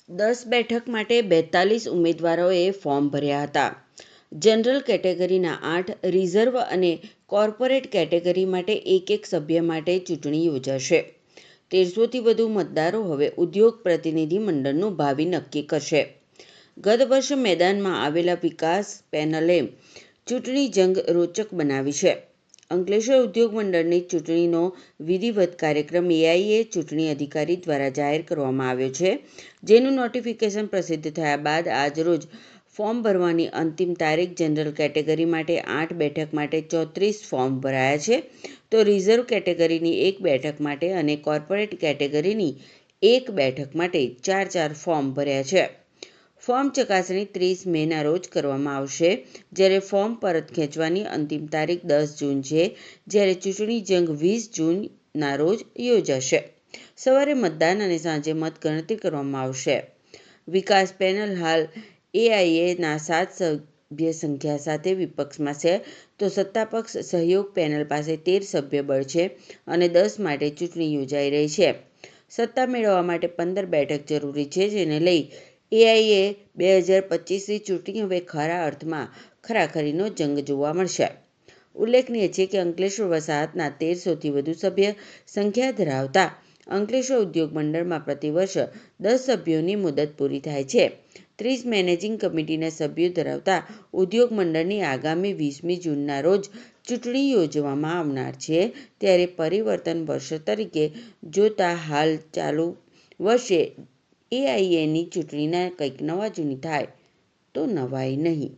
10 બેઠક માટે 42 ઉમેદવારોએ ફોર્મ ભર્યા હતા. જનરલ કેટેગરીના 8, રિઝર્વ અને કોર્પોરેટ કેટેગરી માટે એક સભ્ય માટે ચૂંટણી યોજાશે. 1300થી વધુ મતદારો હવે ઉદ્યોગ પ્રતિનિધિ મંડળનું ભાવિ નક્કી કરશે. ગત વર્ષે મેદાનમાં આવેલા વિકાસ પેનલે ચૂંટણી જંગ રોચક બનાવી છે. અંકલેશ્વર ઉદ્યોગ મંડળની ચૂંટણીનો વિધિવત કાર્યક્રમ એઆઈએ ચૂંટણી અધિકારી દ્વારા જાહેર કરવામાં આવ્યો છે, જેનું નોટિફિકેશન પ્રસિદ્ધ થયા બાદ આજરોજ ફોર્મ ભરવાની અંતિમ તારીખ. જનરલ કેટેગરી માટે 8 બેઠક માટે 34 ફોર્મ ભરાયા છે, તો રિઝર્વ કેટેગરીની 1 બેઠક માટે અને કોર્પોરેટ કેટેગરીની 1 બેઠક માટે 4 ફોર્મ ભર્યા છે. ફોર્મ ચકાસણી 30 મેના રોજ કરવામાં આવશે, જ્યારે ફોર્મ પરત ખેંચવાની અંતિમ તારીખ 10 જૂન છે, જ્યારે ચૂંટણી જંગ 20 જૂનના રોજ યોજાશે. સવારે મતદાન અને સાંજે મતગણતરી કરવામાં આવશે. વિકાસ પેનલ હાલ એઆઈએના 7 સભ્ય સંખ્યા સાથે વિપક્ષમાં છે, તો સત્તાપક્ષ સહયોગ પેનલ પાસે 13 સભ્યબળ છે અને 10 માટે ચૂંટણી યોજાઈ રહી છે. સત્તા મેળવવા માટે 15 બેઠક જરૂરી છે, જેને લઈ એઆઈએ 2025ની ચૂંટણી હવે ખરા અર્થમાં ખરાખરીનો જંગ જોવા મળશે. ઉલ્લેખનીય છે કે અંકલેશ્વર વસાહતના 1300થી વધુ સભ્ય સંખ્યા ધરાવતા અંકલેશ્વર ઉદ્યોગ મંડળમાં પ્રતિવર્ષ 10 સભ્યોની મુદત પૂરી થાય છે. 30 મેનેજિંગ કમિટીના સભ્યો ધરાવતા ઉદ્યોગ મંડળની આગામી 20મી જૂનના રોજ ચૂંટણી યોજવામાં આવનાર છે, ત્યારે પરિવર્તન વર્ષ તરીકે જોતા હાલ ચાલુ વર્ષે એઆઈએની ચૂંટણીના કંઈક નવા જૂની થાય તો નવાઈ નહીં.